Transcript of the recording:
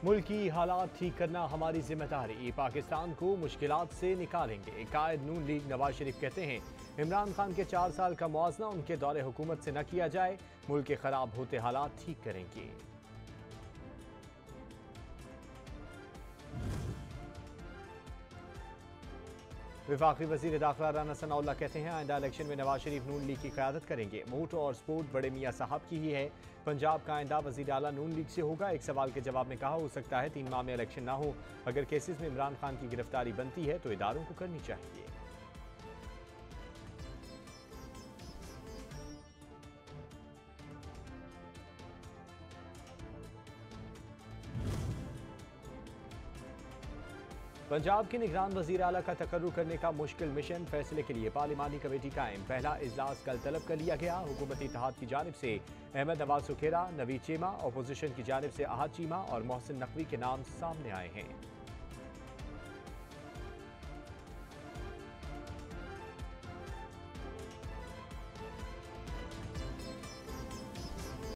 मुल्क की हालात ठीक करना हमारी जिम्मेदारी, पाकिस्तान को मुश्किलात से निकालेंगे। कायद नून लीग नवाज शरीफ कहते हैं इमरान खान के 4 साल का मुआवजा उनके दौरे हुकूमत से न किया जाए, मुल्क के खराब होते हालात ठीक करेंगे। वफाकी वजीर दाखिला राना सनाउल्लाह कहते हैं आइंदा इलेक्शन में नवाज शरीफ नून लीग की क़यादत करेंगे। मोटर और स्पोर्ट बड़े मियाँ साहब की ही है। पंजाब का आइंदा वजीर आला नून लीग से होगा। एक सवाल के जवाब में कहा, हो सकता है 3 माह में इलेक्शन ना हो। अगर केसेस में इमरान खान की गिरफ्तारी बनती है तो इदारों को करनी चाहिए। पंजाब के निगरान वजीर आला का तकर्रुर करने का मुश्किल मिशन, फैसले के लिए पार्लिमानी कमेटी कायम। पहला इजलास कल तलब कर लिया गया। हुकूमती इत्तेहाद की जानिब से अहमद नवाज सुखेरा, नवीद चीमा, अपोजिशन की जानिब से अहद चीमा और मोहसिन नकवी के नाम सामने आए हैं।